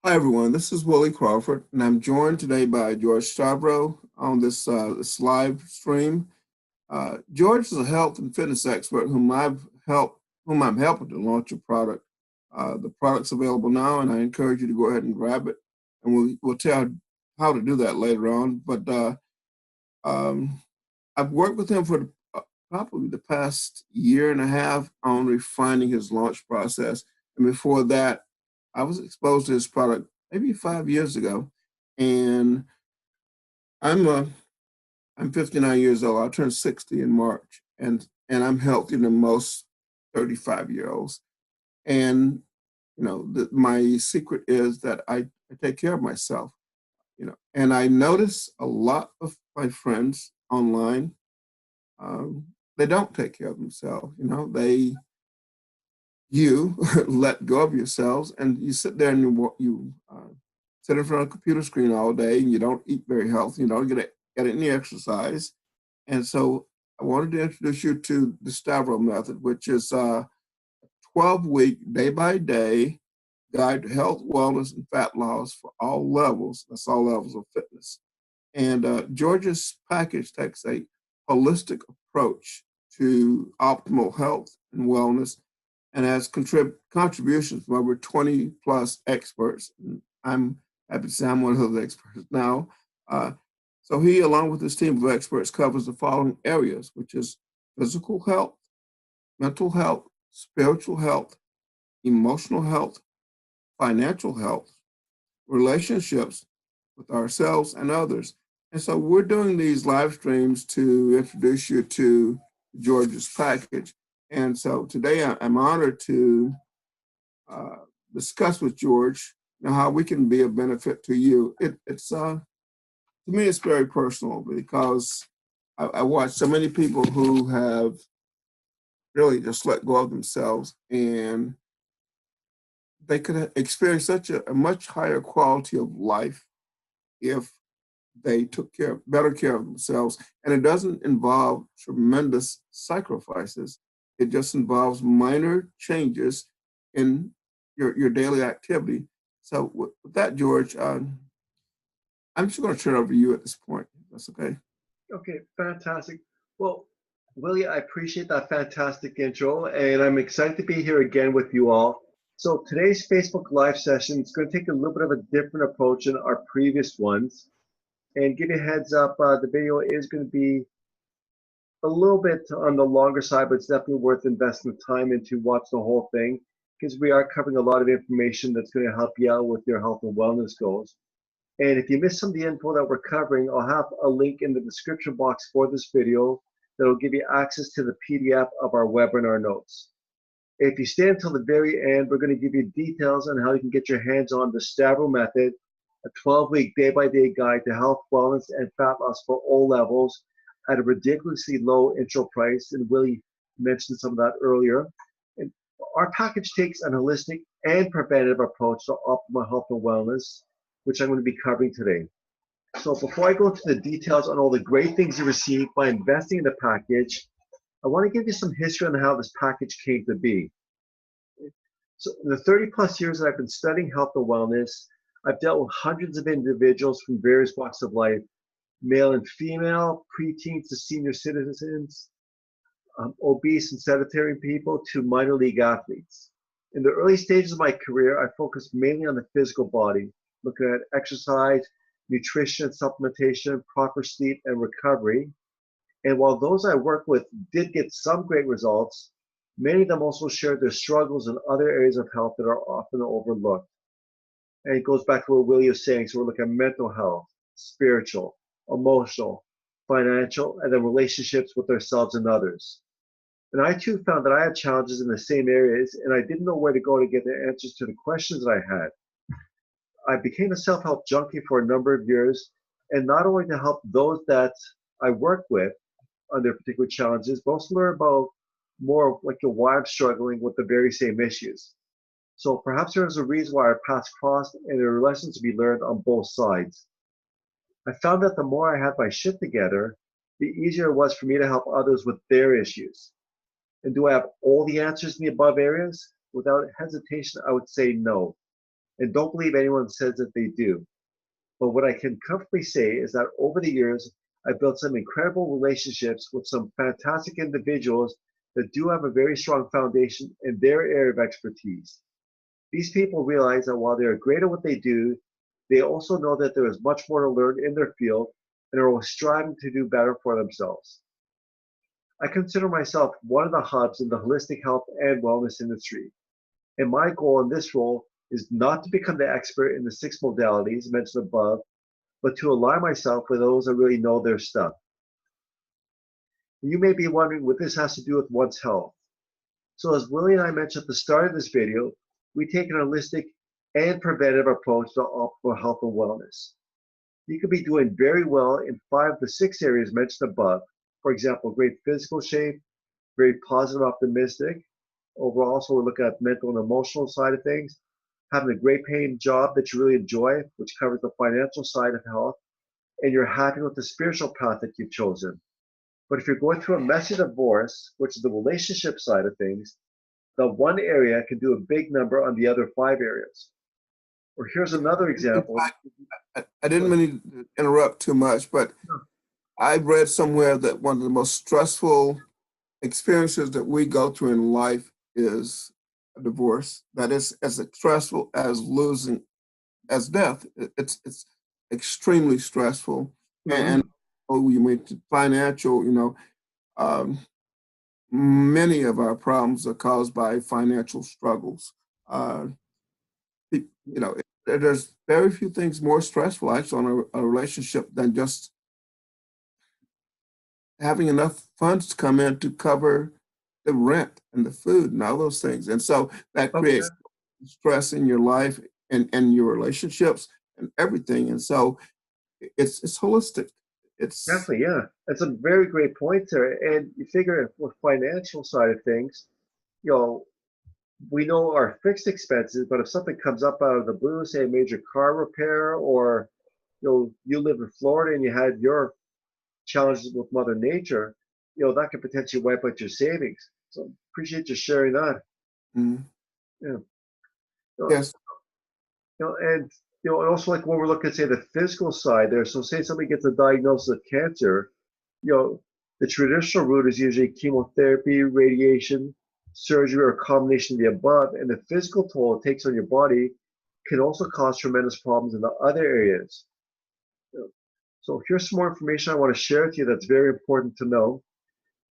Hi everyone, this is Willie Crawford, and I'm joined today by George Stavrou on this live stream. George is a health and fitness expert whom I'm helping to launch a product. The product's available now, and I encourage you to go ahead and grab it. And we'll tell how to do that later on. But um, I've worked with him for probably the past year and a half on refining his launch process. And before that, I was exposed to his product maybe 5 years ago, and I'm uh, I'm 59 years old. I'll turn 60 in March, and I'm healthier than most 35-year-olds. And my secret is that I take care of myself. And I notice a lot of my friends online, um, they don't take care of themselves. You let go of yourselves and you sit there and you sit in front of a computer screen all day and you don't eat very healthy, you don't get any exercise. And so I wanted to introduce you to the Stavrou Method, which is a 12-week, day by day guide to health, wellness, and fat loss for all levels. That's all levels of fitness. And Georgia's package takes a holistic approach to optimal health and wellness and has contributions from over 20 plus experts. And I'm happy to say I'm one of those experts now. Uh, so he, along with his team of experts, covers the following areas, which is physical health, mental health, spiritual health, emotional health, financial health, relationships with ourselves and others. And so we're doing these live streams to introduce you to George's package. And so today I'm honored to uh, discuss with George how we can be of benefit to you. It's to me, it's very personal because I watch so many people who have really just let go of themselves, and they could experience such a much higher quality of life if they took better care of themselves. And it doesn't involve tremendous sacrifices. It just involves minor changes in your daily activity. So with that, George, I'm just going to turn it over to you at this point. That's okay. Okay, fantastic. Well, Willie, I appreciate that fantastic intro, and I'm excited to be here again with you all. So today's Facebook Live session is going to take a little bit of a different approach than our previous ones. And give you a heads up, the video is going to be a little bit on the longer side, but it's definitely worth investing the time into watch the whole thing because we are covering a lot of information that's going to help you out with your health and wellness goals. And if you missed some of the info that we're covering, I'll have a link in the description box for this video that'll give you access to the PDF of our webinar notes. If you stay until the very end, we're going to give you details on how you can get your hands on the Stavrou Method, a 12-week day-by-day guide to health, wellness, and fat loss for all levels at a ridiculously low intro price. And Willie mentioned some of that earlier. And our package takes an holistic and preventative approach to optimal health and wellness, which I'm going to be covering today. So before I go into the details on all the great things you receive by investing in the package, I want to give you some history on how this package came to be. So in the 30 plus years that I've been studying health and wellness, I've dealt with hundreds of individuals from various walks of life, male and female, preteens to senior citizens, obese and sedentary people to minor league athletes. In the early stages of my career, I focused mainly on the physical body, looking at exercise, nutrition, supplementation, proper sleep, and recovery. And while those I work with did get some great results, many of them also shared their struggles in other areas of health that are often overlooked. And it goes back to what Willie was saying. So we're looking at mental health, spiritual, emotional, financial, and then relationships with ourselves and others. And I too found that I had challenges in the same areas, and I didn't know where to go to get the answers to the questions that I had. I became a self help junkie for a number of years, and not only to help those that I work with on their particular challenges, but also learn about more of like why I'm struggling with the very same issues. So perhaps there is a reason why our paths crossed, and there are lessons to be learned on both sides. I found that the more I had my shit together, the easier it was for me to help others with their issues. And do I have all the answers in the above areas? Without hesitation, I would say no. and don't believe anyone says that they do. But what I can comfortably say is that over the years, I've built some incredible relationships with some fantastic individuals that do have a very strong foundation in their area of expertise. These people realize that while they are great at what they do, they also know that there is much more to learn in their field and are always striving to do better for themselves. I consider myself one of the hubs in the holistic health and wellness industry. And my goal in this role is not to become the expert in the 6 modalities mentioned above, but to align myself with those that really know their stuff. You may be wondering what this has to do with one's health. So as Willie and I mentioned at the start of this video, we take an holistic and preventative approach to optimal health and wellness. You could be doing very well in 5 of the 6 areas mentioned above. For example, great physical shape, very positive, optimistic. Overall, also we're looking at mental and emotional side of things, having a great paying job that you really enjoy, which covers the financial side of health, and you're happy with the spiritual path that you've chosen. But if you're going through a messy divorce, which is the relationship side of things, the one area can do a big number on the other 5 areas. Or here's another example. I didn't mean to interrupt too much, but I read somewhere that one of the most stressful experiences that we go through in life is a divorce. That is as stressful as losing, as death. It's extremely stressful. And oh, you mean financial, many of our problems are caused by financial struggles. There's very few things more stressful actually on a relationship than just having enough funds come in to cover the rent and the food and all those things. And so that creates stress in your life and your relationships and everything. And so it's holistic. It's definitely, yeah. That's a very great point there. And you figure with financial side of things, we know our fixed expenses, but if something comes up out of the blue, say a major car repair, or you live in Florida and you had your challenges with Mother Nature, that could potentially wipe out your savings. So appreciate you sharing that. Mm. Yeah. Yes. And also like when we're looking at say the physical side there. So say somebody gets a diagnosis of cancer, the traditional route is usually chemotherapy, radiation, surgery, or a combination of the above. And the physical toll it takes on your body can also cause tremendous problems in the other areas. So here's some more information I want to share with you that's very important to know.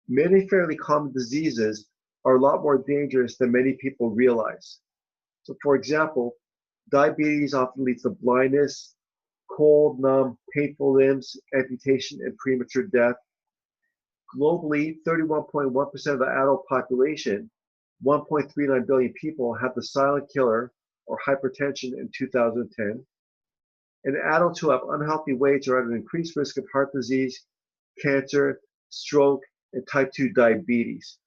Many fairly common diseases are a lot more dangerous than many people realize. So for example, diabetes often leads to blindness, cold, numb, painful limbs, amputation, and premature death. Globally, 31.1% of the adult population, 1.39 billion people, have the silent killer or hypertension in 2010. And adults who have unhealthy weights are at an increased risk of heart disease, cancer, stroke, and type 2 diabetes.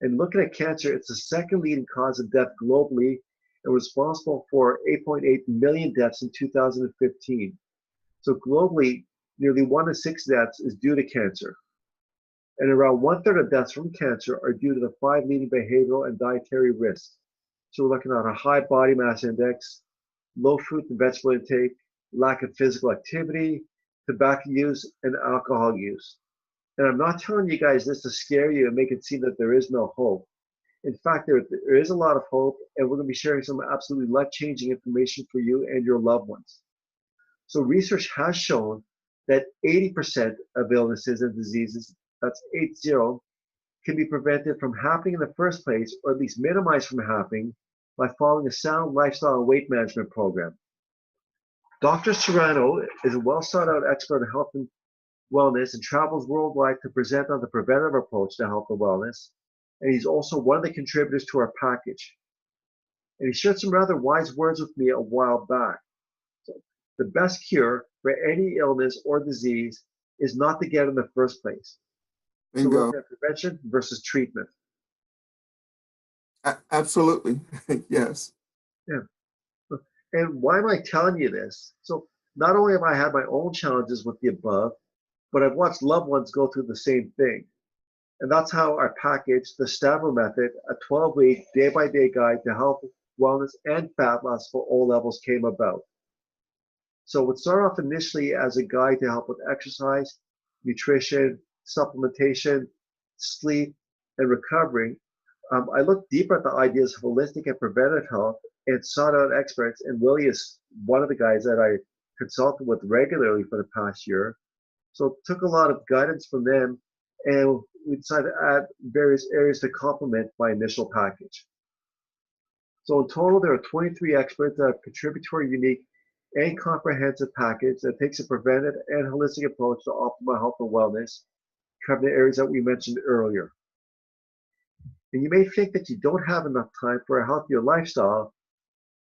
And looking at cancer, it's the second leading cause of death globally and responsible for 8.8 million deaths in 2015. So globally, nearly 1 in 6 deaths is due to cancer. And around 1/3 of deaths from cancer are due to the 5 leading behavioral and dietary risks. So we're looking at a high body mass index, low fruit and vegetable intake, lack of physical activity, tobacco use, and alcohol use. And I'm not telling you guys this to scare you and make it seem that there is no hope. In fact, there is a lot of hope, and we're going to be sharing some absolutely life-changing information for you and your loved ones. So research has shown that 80% of illnesses and diseases, that's 80, can be prevented from happening in the first place, or at least minimized from happening, by following a sound lifestyle and weight management program. Dr. Serrano is a well-sought-out expert in health and wellness and travels worldwide to present on the preventative approach to health and wellness. And he's also one of the contributors to our package. And he shared some rather wise words with me a while back. So, the best cure for any illness or disease is not to get in the first place. So we're looking at prevention versus treatment. Absolutely. Yes. Yeah. And why am I telling you this? So not only have I had my own challenges with the above, but I've watched loved ones go through the same thing. And that's how I packaged the Stavrou Method, a 12-week, day-by-day guide to health wellness, and fat loss for all levels came about. So what started off initially as a guide to help with exercise, nutrition, supplementation, sleep, and recovery, I looked deeper at the ideas of holistic and preventive health and sought out experts. And Willie is one of the guys that I consulted with regularly for the past year. So took a lot of guidance from them, and we decided to add various areas to complement my initial package. So in total, there are 23 experts that have contributed to our unique and comprehensive package that takes a preventive and holistic approach to optimal health and wellness, covering the areas that we mentioned earlier. And you may think that you don't have enough time for a healthier lifestyle,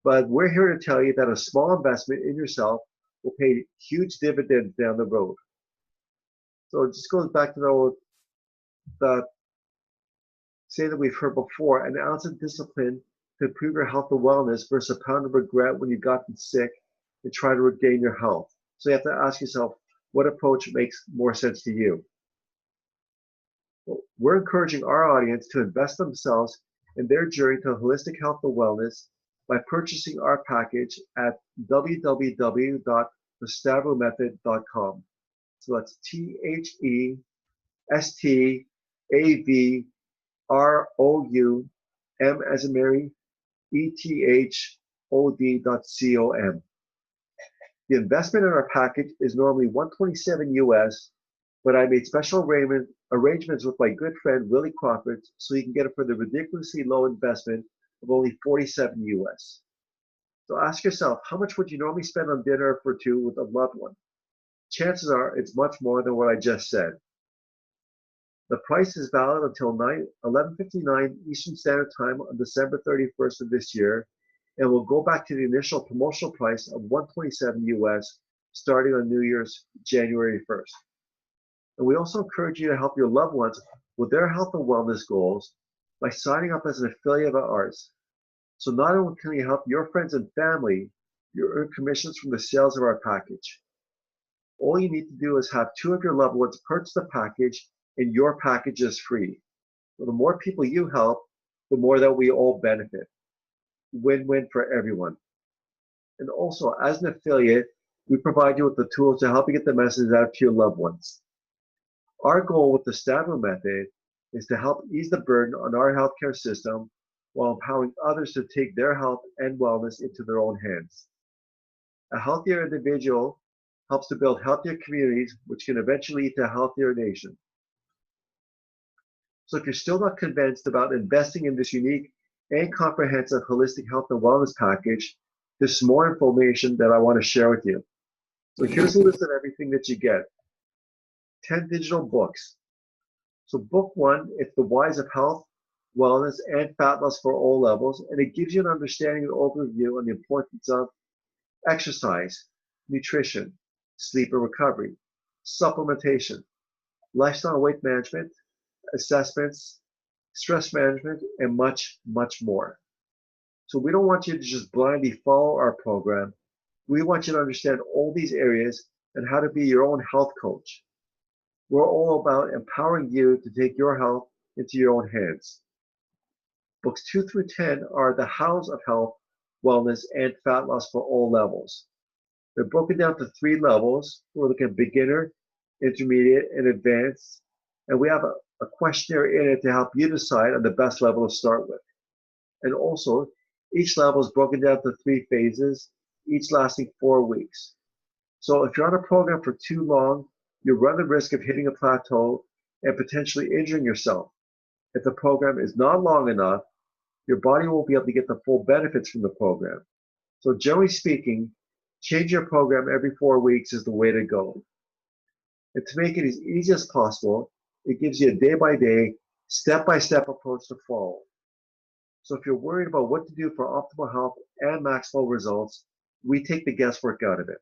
but we're here to tell you that a small investment in yourself will pay huge dividends down the road. So it just goes back to the saying that we've heard before: an ounce of discipline to improve your health and wellness versus a pound of regret when you've gotten sick and try to regain your health. So you have to ask yourself, what approach makes more sense to you? Well, we're encouraging our audience to invest themselves in their journey to holistic health and wellness by purchasing our package at www.thestavrou.com. So that's THESTAVROU, M as in Mary, ETHOD.com. The investment in our package is normally $127 US, but I made special arrangements with my good friend Wilie Crawford so you can get it for the ridiculously low investment of only $47 US. So ask yourself, how much would you normally spend on dinner for two with a loved one? Chances are it's much more than what I just said. The price is valid until 11:59 Eastern Standard Time on December 31st of this year, and will go back to the initial promotional price of $127 US starting on New Year's January 1st. And we also encourage you to help your loved ones with their health and wellness goals by signing up as an affiliate of ours. So not only can you help your friends and family, you earn commissions from the sales of our package. All you need to do is have two of your loved ones purchase the package, and your package is free. So the more people you help, the more that we all benefit. Win-win for everyone. And also, as an affiliate, we provide you with the tools to help you get the message out to your loved ones. Our goal with the Stavrou Method is to help ease the burden on our healthcare system while empowering others to take their health and wellness into their own hands. A healthier individual helps to build healthier communities, which can eventually lead to a healthier nation. So if you're still not convinced about investing in this unique and comprehensive holistic health and wellness package, there's some more information that I want to share with you. So here's a list of everything that you get. 10 digital books. So book one, it's The Whys of Health, Wellness, and Fat Loss for All Levels, and it gives you an understanding and overview on the importance of exercise, nutrition, sleep and recovery, supplementation, lifestyle weight management, assessments, stress management, and much, much more. So we don't want you to just blindly follow our program. We want you to understand all these areas and how to be your own health coach. We're all about empowering you to take your health into your own hands. Books 2 through 10 are The Hows of Health, Wellness, and Fat Loss for All Levels. They're broken down to 3 levels. We're looking at beginner, intermediate, and advanced. And we have a questionnaire in it to help you decide on the best level to start with. And also, each level is broken down to 3 phases, each lasting 4 weeks. So if you're on a program for too long, you run the risk of hitting a plateau and potentially injuring yourself. If the program is not long enough, your body won't be able to get the full benefits from the program. So generally speaking, change your program every 4 weeks is the way to go. And to make it as easy as possible, it gives you a day-by-day, step-by-step approach to follow. So if you're worried about what to do for optimal health and maximal results, we take the guesswork out of it.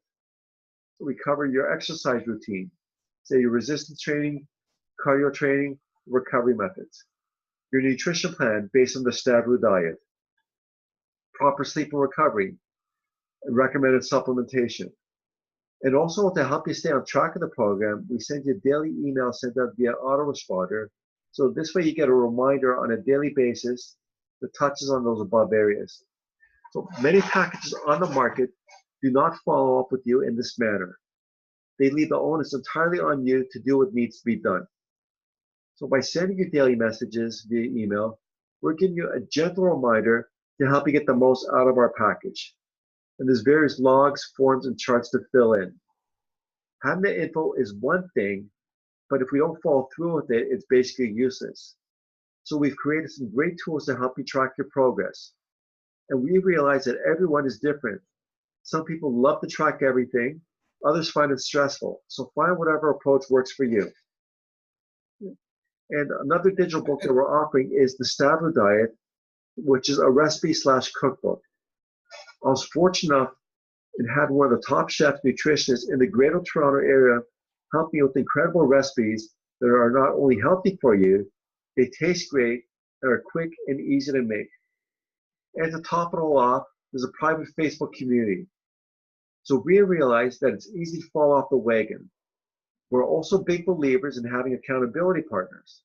So we cover your exercise routine, say your resistance training, cardio training, recovery methods, your nutrition plan based on the Stavrou diet, proper sleep and recovery, and recommended supplementation. And also to help you stay on track of the program, we send you a daily email sent out via autoresponder. So this way you get a reminder on a daily basis that touches on those above areas. So many packages on the market do not follow up with you in this manner. They leave the onus entirely on you to do what needs to be done. So by sending you daily messages via email, we're giving you a gentle reminder to help you get the most out of our package. And there's various logs, forms, and charts to fill in. Having the info is one thing, but if we don't follow through with it, it's basically useless. So we've created some great tools to help you track your progress. And we realize that everyone is different. Some people love to track everything, others find it stressful. So find whatever approach works for you. And another digital book that we're offering is the Stavrou Diet, which is a recipe/cookbook. I was fortunate enough in having one of the top chef nutritionists in the Greater Toronto area help me with incredible recipes that are not only healthy for you, they taste great and are quick and easy to make. And to top it all off, there's a private Facebook community. So we realize that it's easy to fall off the wagon. We're also big believers in having accountability partners.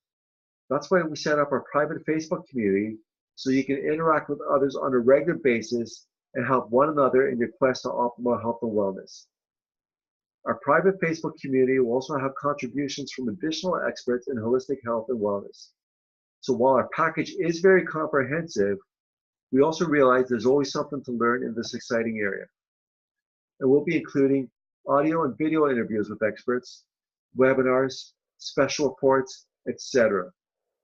That's why we set up our private Facebook community so you can interact with others on a regular basis and help one another in your quest to optimal health and wellness. Our private Facebook community will also have contributions from additional experts in holistic health and wellness. So while our package is very comprehensive, we also realize there's always something to learn in this exciting area. And we'll be including audio and video interviews with experts, webinars, special reports, etc.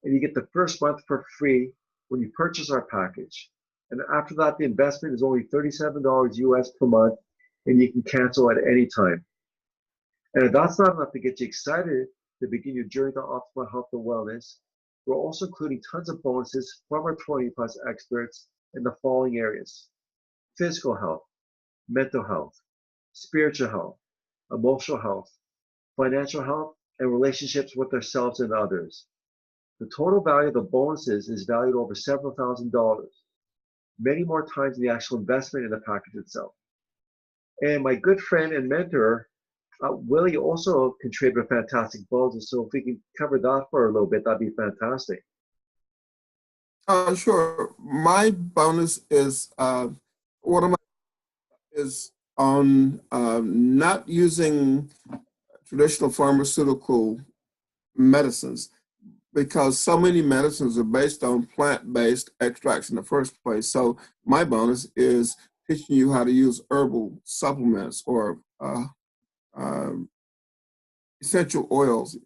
And you get the first month for free when you purchase our package. And after that, the investment is only $37 US per month, and you can cancel at any time. And if that's not enough to get you excited to begin your journey to optimal health and wellness, we're also including tons of bonuses from our 20+ experts in the following areas: physical health, mental health, spiritual health, emotional health, financial health, and relationships with ourselves and others. The total value of the bonuses is valued over several $1,000s, many more times than the actual investment in the package itself. And my good friend and mentor, Willie, also contributed a fantastic bonus. So if we can cover that for a little bit, that'd be fantastic. Sure. My bonus is one of my is on not using traditional pharmaceutical medicines, because so many medicines are based on plant-based extracts in the first place. So my bonus is teaching you how to use herbal supplements or essential oils.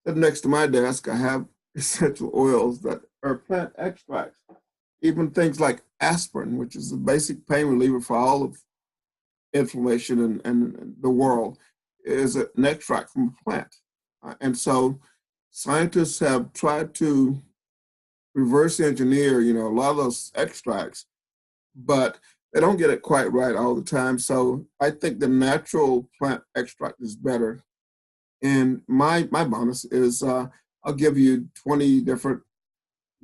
Next to my desk, I have essential oils that are plant extracts. Even things like aspirin, which is the basic pain reliever for all of inflammation in the world, is an extract from a plant. And so scientists have tried to reverse engineer, a lot of those extracts, but they don't get it quite right all the time. So I think the natural plant extract is better. And my bonus is I'll give you 20 different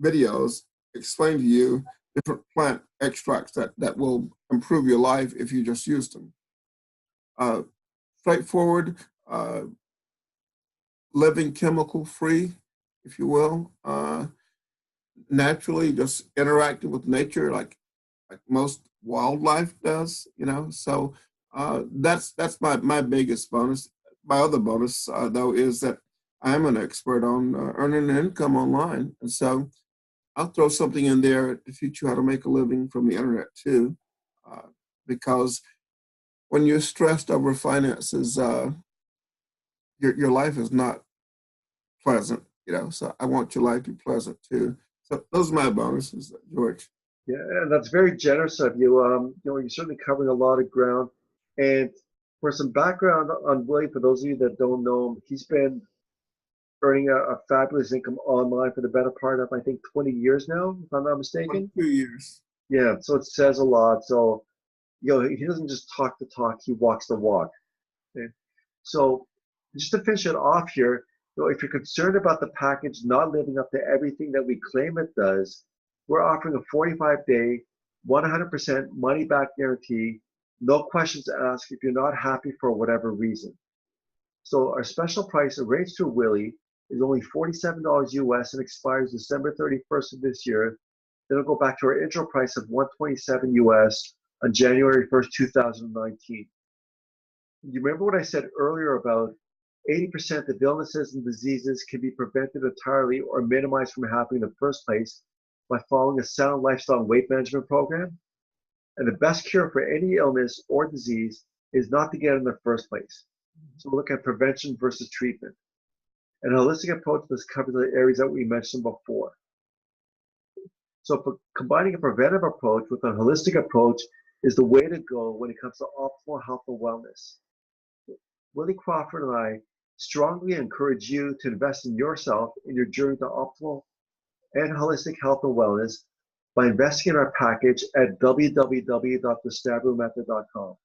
videos explain to you different plant extracts that will improve your life if you just use them. Straightforward, living chemical free, if you will. Naturally, just interacting with nature like most wildlife does, So that's my biggest bonus. My other bonus, though, is that I'm an expert on earning an income online. And so I'll throw something in there to teach you how to make a living from the internet too, because when you're stressed over finances, your life is not pleasant, So I want your life to be pleasant too. So those are my bonuses, George. Yeah, and that's very generous of you. You're certainly covering a lot of ground. And for some background on Willie, for those of you that don't know him, he's been earning a fabulous income online for the better part of, I think, 20 years now, if I'm not mistaken. 2 years. Yeah, so it says a lot. So, he doesn't just talk the talk, he walks the walk. Okay? So just to finish it off here, if you're concerned about the package not living up to everything that we claim it does, we're offering a 45-day, 100% money-back guarantee, no questions asked if you're not happy for whatever reason. So our special price arranged through Willie is only $47 US and expires December 31st of this year. Then it'll go back to our intro price of $127 US on January 1st, 2019. You remember what I said earlier about 80% of illnesses and diseases can be prevented entirely or minimized from happening in the first place by following a sound lifestyle and weight management program? And the best cure for any illness or disease is not to get it in the first place. So we'll look at prevention versus treatment. An holistic approach that covers the areas that we mentioned before. So for combining a preventive approach with a holistic approach is the way to go when it comes to optimal health and wellness. Wilie Crawford and I strongly encourage you to invest in yourself in your journey to optimal and holistic health and wellness by investing in our package at www.thestabroumethod.com.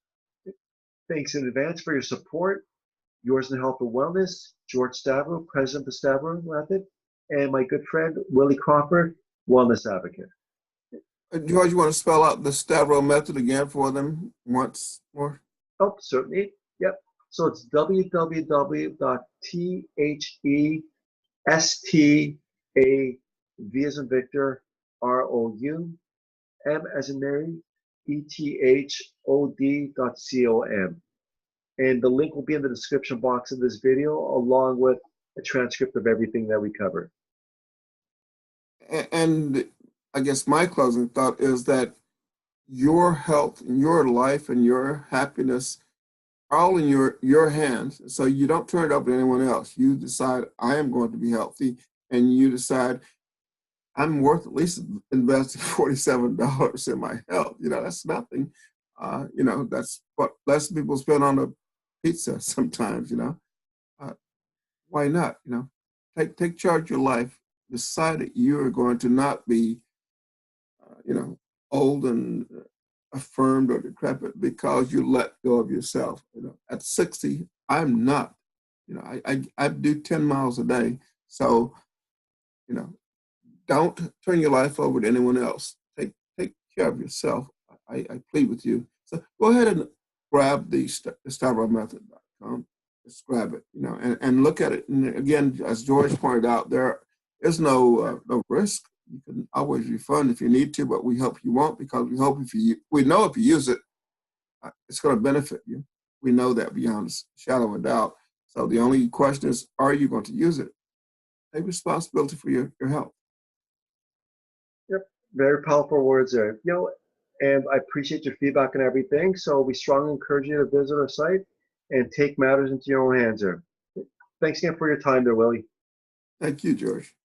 Thanks in advance for your support. Yours in health and wellness, George Stavrou, President of the Stavrou Method, and my good friend, Wilie Crawford, Wellness Advocate. George, you want to spell out the Stavrou Method again for them once more? Oh, certainly. Yep. So it's www.thestav as in Victor, ROU, M as in Mary, ETHOD.com. And the link will be in the description box of this video, along with a transcript of everything that we covered. And I guess my closing thought is that your health and your life and your happiness are all in your hands. So you don't turn it over to anyone else. You decide, I am going to be healthy, and you decide, I'm worth at least investing $47 in my health. That's nothing. That's what less people spend on a pizza sometimes. Why not? Take charge of your life. Decide that you are going to not be, old and affirmed or decrepit because you let go of yourself. At 60, I'm not. I do 10 miles a day. So, don't turn your life over to anyone else. Take care of yourself. I plead with you. So go ahead and grab the StabrouMethod.com. Just grab it, and look at it. And again, as George pointed out, there is no risk. You can always refund if you need to, but we hope you won't, because we know if you use it, it's going to benefit you. We know that beyond a shadow of a doubt. So the only question is, are you going to use it? Take responsibility for your health. Yep, very powerful words there. And I appreciate your feedback and everything. So we strongly encourage you to visit our site and take matters into your own hands there. Thanks again for your time there, Wilie. Thank you, George.